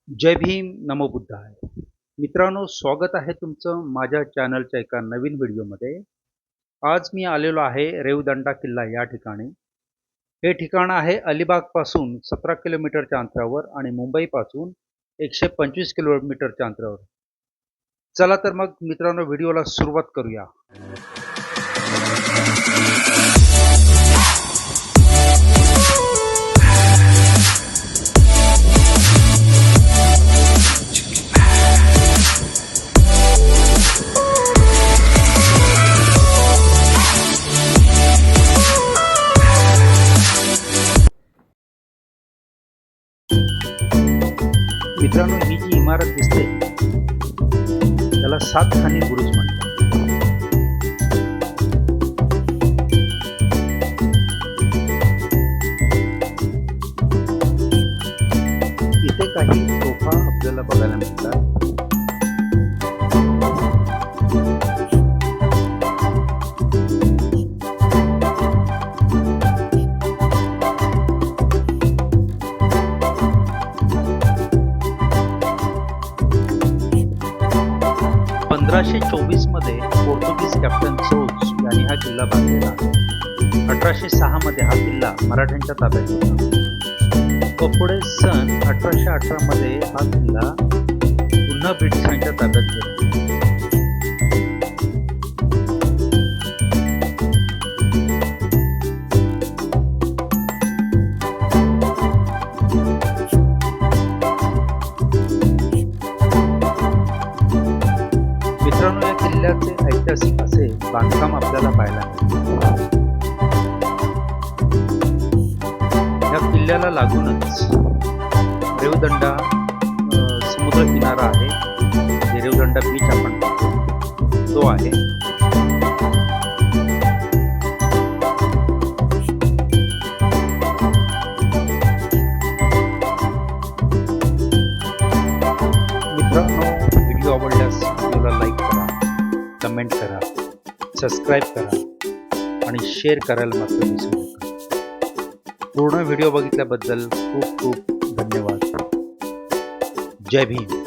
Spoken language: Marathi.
जय भीम, नमो बुद्धाय. मित्रांनो, स्वागत आहे तुमचं माझ्या चॅनलच्या एका नवीन व्हिडिओमध्ये. आज मी आलेलो आहे रेवदंडा किल्ला या ठिकाणी. हे ठिकाण आहे अलिबागपासून 17 किलोमीटरच्या अंतरावर आणि मुंबईपासून 125 किलोमीटरच्या अंतरावर. चला तर मग मित्रांनो, व्हिडिओला सुरुवात करूया. मित्रांनो, ही जी इमारत दिसते त्याला 7 खानी बुरुज म्हणतात. इथे काही तोफा आपल्याला बघायला मिळतात. मध्ये पोर्तुगीज कॅप्टन सोल्स यांनी हा किल्ला बांधलेला आहे. 1806 मध्ये हा किल्ला मराठ्यांच्या ताब्यात होता व पुढे सन 1818 मध्ये हा किल्ला पुन्हा ब्रिटिशांच्या ताब्यात गेला. मित्रांनो, या किल्ल्याचे ऐतिहासिक असे बांधकाम आपल्याला पाहायला मिळते. या किल्ल्याला लागूनच रेवदंडा समुद्र किनारा आहे. जे रेवदंडा बीच आपण पाहतो तो आहे. मित्रांनो, व्हिडिओ आवडल्यास व्हिडिओला लाईक करा, कमेंट करा, सबस्क्राईब करा आणि शेअर करायला मात्र विसरू नका. पूर्ण व्हिडिओ बघितल्याबद्दल खूप खूप धन्यवाद. जय भीम.